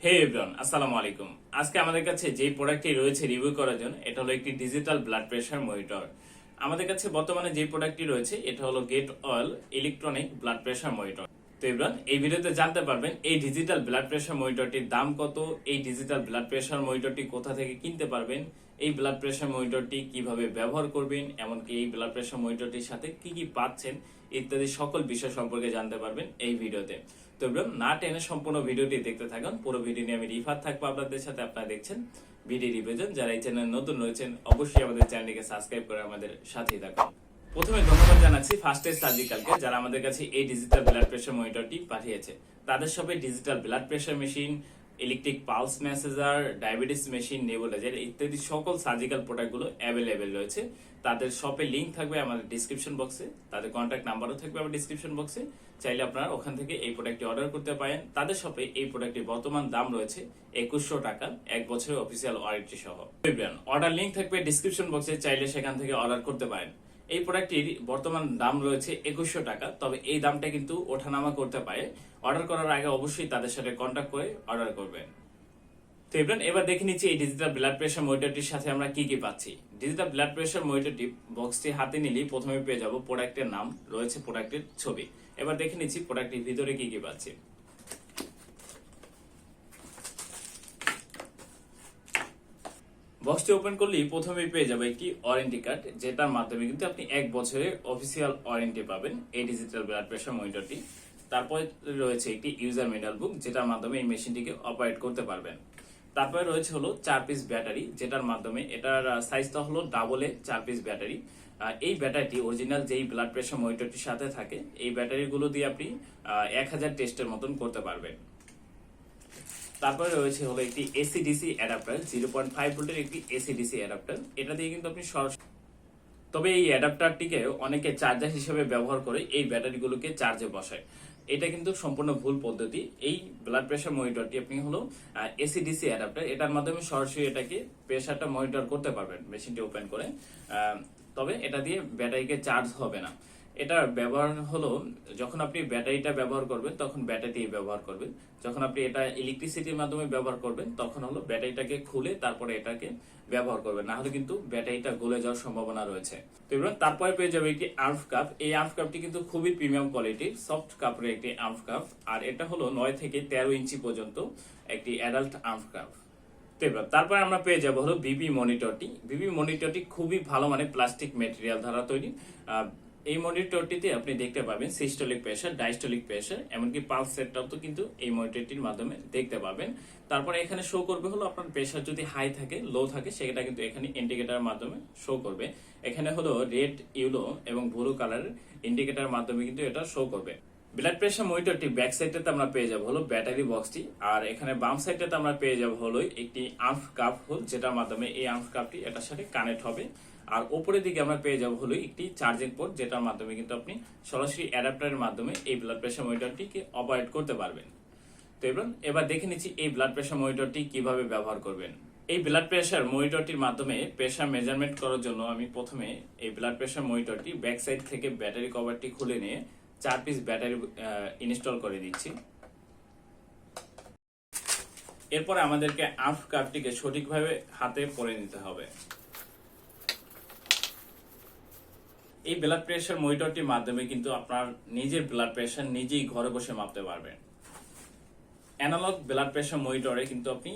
হে everyone, আসসালামু আলাইকুম। আজকে আমাদের কাছে যে প্রোডাক্টটি রয়েছে রিভিউ করার জন্য, এটা হলো একটি ডিজিটাল ব্লাড প্রেশার মনিটর। আমাদের কাছে বর্তমানে যে প্রোডাক্টটি রয়েছে এটা হলো Getwell electronic blood pressure monitor. তো এভরিওয়ান, এই ভিডিওতে জানতে পারবেন এই ডিজিটাল ব্লাড প্রেশার মনিটরটির দাম কত, এই ডিজিটাল ব্লাড প্রেশার মনিটরটি কোথা থেকে কিনতে পারবেন, এই ব্লাড প্রেশার মনিটরটি কিভাবে ব্যবহার করবেন, এমনকি এই ব্লাড প্রেশার মনিটরটির সাথে কি কি পাচ্ছেন ইত্যাদি সকল বিষয় সম্পর্কে জানতে পারবেন এই ভিডিওতে। তো না টেনে সম্পূর্ণ ভিডিওটি দেখতে থাকুন। পুরো ভিডিও নিয়ে আমি রিফাত থাকবো আপনাদের সাথে। আপনারা দেখছেন বিডি রিভিশন। যারা এই চ্যানেল নতুন রয়েছেন অবশ্যই আমাদের চ্যানেলটিকে সাবস্ক্রাইব করে আমাদের সাথেই থাকুন। প্রথমে ধন্যবাদ জানাচ্ছি ফার্স্ট এজ সার্জিক্যালকে, যারা আমাদের কাছে এই ডিজিটাল ব্লাড প্রেশার মনিটরটি পাঠিয়েছে। তাদের সবে digital blood pressure machine, electric pulse massager, diabetes machine, nebuliser ইত্যাদি সকল সার্জিক্যাল প্রোডাক্টগুলো অ্যাভেলেবেল রয়েছে। তাদের শপের লিংক থাকবে আমাদের ডিসক্রিপশন বক্সে, তাদের কন্ট্যাক্ট নাম্বারও থাকবে আমার ডিসক্রিপশন বক্সে। চাইলে আপনারা ওখান থেকে এই প্রোডাক্টটি অর্ডার করতে পারেন। তাদের শপে এই প্রোডাক্টটির বর্তমান দাম রয়েছে 2100 টাকা, 1 বছরের অফিসিয়াল ওয়ারেন্টি সহ। অর্ডার লিংক থাকবে ডিসক্রিপশন বক্সে, চাইলে সেখান থেকে অর্ডার করতে পারেন। এই প্রোডাক্টটির বর্তমান দাম রয়েছে 2100 টাকা, তবে এই দামটা কিন্তু ওঠানামা করতে পারে। অর্ডার করার আগে অবশ্যই তাদের সাথে কন্ট্যাক্ট করে অর্ডার করবেন। তো এবার দেখে নিচ্ছি এই ডিজিটাল ব্লাড প্রেশার মনিটরটির সাথে আমরা কি কি পাচ্ছি। ডিজিটাল ব্লাড প্রেশার মনিটরটি বক্সটি হাতে নিলেই প্রথমে পেয়ে যাব প্রোডাক্টের নাম, রয়েছে প্রোডাক্টের ছবি। এবার দেখে নিচ্ছি প্রোডাক্টের ভিতরে কি কি পাচ্ছি। বক্সটি ওপেন করলেই প্রথমে পেয়ে যাবে একটি ওয়ারেন্টি কার্ড, যেটার মাধ্যমে কিন্তু আপনি 1 বছরের অফিসিয়াল ওয়ারেন্টি পাবেন এই ডিজিটাল ব্লাড প্রেশার মনিটরটি। তারপরে রয়েছে একটি ইউজার ম্যানুয়াল বুক, যেটার মাধ্যমে এই মেশিনটিকে অপারেট করতে পারবেন। তারপরে রয়েছে হলো 4 পিস ব্যাটারি, যেটার মাধ্যমে এটার সাইজটা হলো ডাবল এ 4 পিস ব্যাটারি। এই ব্যাটারিটি অরিজিনাল যেই ব্লাড প্রেশার মনিটরটির সাথে থাকে, এই ব্যাটারিগুলো দিয়ে আপনি 1000 টেস্টের মতন করতে পারবেন। তারপরে রয়েছে হলো একটি এসি-ডিসি অ্যাডাপ্টার, 0.5 ভোল্টের একটি এসি-ডিসি অ্যাডাপ্টার। এটা দিয়ে কিন্তু আপনি সরাসরি, তবে এই অ্যাডাপ্টারটিকে অনেকে চার্জার হিসেবে ব্যবহার করে এই ব্যাটারিগুলোকে চার্জে বসায়। এটা কিন্তু সম্পূর্ণ ভুল পদ্ধতি। এই ব্লাড প্রেশার মনিটরটি আপনি হলো এসি-ডিসি অ্যাডাপ্টার, এটার মাধ্যমে সরাসরি এটাকে প্রেশারটা মনিটর করতে পারবেন মেশিনটি ওপেন করে। তবে এটা দিয়ে ব্যাটারিকে চার্জ হবে না। এটার ব্যবহার হলো, যখন আপনি ব্যাটারিটা ব্যবহার করবেন তখন ব্যাটারি ব্যবহার করবেন, যখন আপনি এটা ইলেকট্রিসিটির মাধ্যমে ব্যবহার করবেন তখন হলো ব্যাটারিটাকে খুলে তারপরে এটাকে ব্যবহার করবেন, না হলে কিন্তু ব্যাটারিটা গলে যাওয়ার সম্ভাবনা রয়েছে। তো এবার তারপরে পেয়ে যাবে একটি আর্মস কাপ। এই আর্মস কাপটি কিন্তু খুবই প্রিমিয়াম কোয়ালিটির সফট কাপড়ের একটি আর্মস কাপ, আর এটা হলো 9 থেকে 13 ইঞ্চি পর্যন্ত একটি অ্যাডাল্ট আর্মস কাপ। তারপরে আমরা পেয়ে যাবো হলো বিবি মনিটরটি। বিবি মনিটরটি খুবই ভালো মানে প্লাস্টিক মেটেরিয়াল দ্বারা তৈরি। এই মনিটরটিতে আপনি দেখতে পাবেন সিস্টোলিক প্রেসার, ডায়াস্টোলিক প্রেসার, এমনকি পালস সেটটাও তো কিন্তু এই মনিটরটির মাধ্যমে দেখতে পাবেন। তারপরে এখানে শো করবে হলো আপনার প্রেসার যদি হাই থাকে, লো থাকে, সেটা কিন্তু এখানে ইন্ডিকেটরের মাধ্যমে শো করবে। এখানে হলো রেড, ইয়েলো এবং ব্লু কালারের ইন্ডিকেটরের মাধ্যমে কিন্তু এটা শো করবে। ব্লাড প্রেশার মনিটরটি ব্যাক সাইডটাতে আমরা পেয়ে যাবো হলো ব্যাটারি বক্সটি, আর এখানে বাম সাইডটাতে আমরা পেয়ে যাবো হলো একটি আর্মস কাপ হোল, যেটার মাধ্যমে এই আর্মস কাপটি এটার সাথে কানেক্ট হবে। আর উপরের দিকে আমরা পেয়ে যাবো হলো একটি চার্জিং পোর্ট, যেটার মাধ্যমে কিন্তু আপনি সরাসরি অ্যাডাপ্টারের মাধ্যমে এই ব্লাড প্রেশার মনিটরটিকে অপারেট করতে পারবেন। তো এবার দেখে নিচ্ছি এই ব্লাড প্রেশার মনিটরটি কিভাবে ব্যবহার করবেন। এই ব্লাড প্রেশার মনিটরটির মাধ্যমে প্রেশার মেজারমেন্ট করার জন্য আমি প্রথমে এই ব্লাড প্রেশার মনিটরটি ব্যাক সাইড থেকে ব্যাটারি কভারটি খুলে নিয়ে 4 পিস ব্যাটারি ইনস্টল করে দিচ্ছি। এরপরে আমাদেরকে আর্মস কাপটিকে সঠিকভাবে হাতে পরে নিতে হবে। এই ব্লাড প্রেশার মনিটরটির মাধ্যমে কিন্তু আপনার নিজের ব্লাড প্রেশার নিজেই ঘরে বসে মাপতে পারবেন। অ্যানালগ ব্লাড প্রেশার মনিটরে কিন্তু আপনি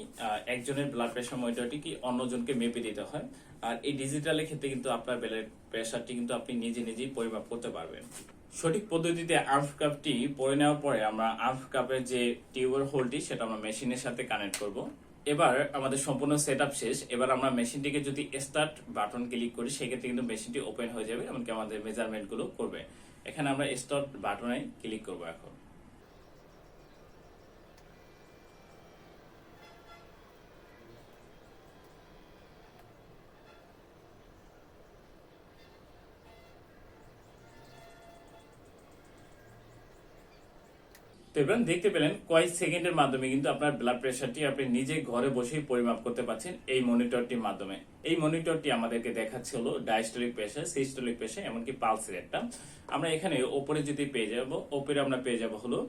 একজনের ব্লাড প্রেশার মনিটরটি কি অন্যজনকে মেপে দিতে হয়, আর এই ডিজিটালের ক্ষেত্রে কিন্তু আপনার ব্লাড প্রেশারটি কিন্তু আপনি নিজেই পরিমাপ করতে পারবেন। সঠিক পদ্ধতিতে আর্মস কাপটি পরে নেওয়ার পরে আমরা আর্মস কাপের যে টিউবের হোলটি সেটা আমরা মেশিনের সাথে কানেক্ট করব। এবার আমাদের সম্পূর্ণ সেটআপ শেষ। এবার আমরা মেশিনটিকে যদি স্টার্ট বাটন ক্লিক করি, সেক্ষেত্রে কিন্তু মেশিনটি ওপেন হয়ে যাবে, এমনকি আমাদের মেজারমেন্ট গুলো করবে। এখানে আমরা স্টার্ট বাটনে ক্লিক করব। এখন তো এবার দেখতে পেলেন কয়েক সেকেন্ডের মাধ্যমে কিন্তু আপনার ব্লাড প্রেশারটি আপনি নিজে ঘরে বসেই পরিমাপ করতে পারছেন এই মনিটরটির মাধ্যমে। এই মনিটরটি আমাদেরকে দেখাচ্ছে হলো ডায়াস্টোলিক প্রেশার, সিস্টোলিক প্রেশার, এমনকি পালস রেটটা। আমরা এখানে ওপরে যদি পেয়ে যাব, ওপরে আমরা পেয়ে যাব হলো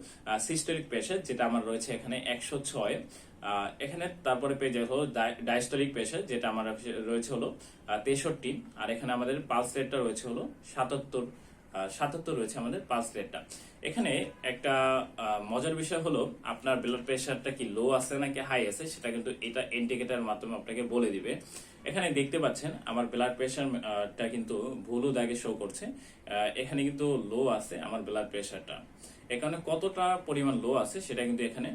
সিস্টোলিক প্রেশার, যেটা আমার রয়েছে এখানে 106। এখানে তারপরে পেয়ে যাবো হলো ডায়াস্টোলিক প্রেশার, যেটা আমার রয়েছে হলো 63। আর এখানে আমাদের পালস রেটটা রয়েছে হলো 77 রয়েছে আমাদের পালস রেটটা। এখানে একটা মজার বিষয় হলো আপনার ব্লাড প্রেশারটা কি লো আছে নাকি হাই আছে, সেটা কিন্তু এটা ইন্ডিকেটরের মাধ্যমে আপনাকে বলে দিবে। এখানে দেখতে পাচ্ছেন আমার ব্লাড প্রেশারটা কিন্তু ব্লু দাগে শো করছে। এখানে কিন্তু লো আছে আমার ব্লাড প্রেশারটা। এখানে কতটা পরিমাণ লো আছে সেটা কিন্তু এখানে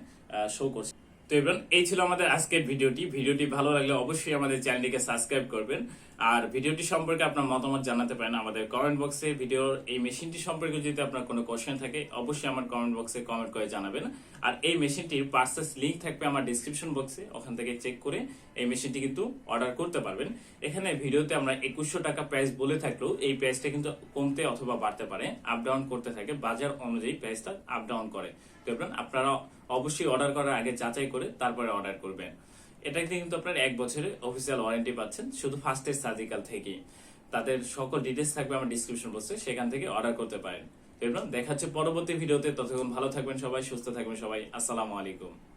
শো করছে। তো এবার এই ছিল আমাদের আজকের ভিডিওটি ভালো লাগলে অবশ্যই আমাদের চ্যানেলটিকে সাবস্ক্রাইব করবেন। আর ভিডিওটি সম্পর্কে আপনার মতামত জানাতে পারেন আমাদের কমেন্ট বক্সে। ভিডিওর এই মেশিনটি সম্পর্কে যদি আপনার কোনো কোশ্চেন থাকে অবশ্যই আমার কমেন্ট বক্সে কমেন্ট করে জানাবেন। আর এই মেশিনটির পার্সেস লিংক থাকবে আমার ডিসক্রিপশন বক্সে, ওখান থেকে চেক করে এই মেশিনটি কিন্তু অর্ডার করতে পারবেন। এখানে ভিডিওতে আমরা 2100 টাকা প্রাইস বলে থাকলেও এই প্রাইসটা কিন্তু কমতে অথবা বাড়তে পারে, আপ ডাউন করতে থাকে, বাজার অনুযায়ী প্রাইসটা আপ ডাউন করে। তো আপনারা অবশ্যই অর্ডার করার আগে যাচাই করে তারপরে অর্ডার করবেন। এটাতে কিন্তু আপনার 1 বছরের অফিসিয়াল ওয়ারেন্টি পাচ্ছেন শুধু ফার্স্ট এড সার্জিক্যাল থেকেই। তাদের সকল ডিটেলস থাকবে আমার ডিসক্রিপশন বক্সে, সেখান থেকে অর্ডার করতে পারেন। এবার দেখা হচ্ছে পরবর্তী ভিডিওতে। ততক্ষণ ভালো থাকবেন সবাই, সুস্থ থাকবেন সবাই। আসসালামু আলাইকুম।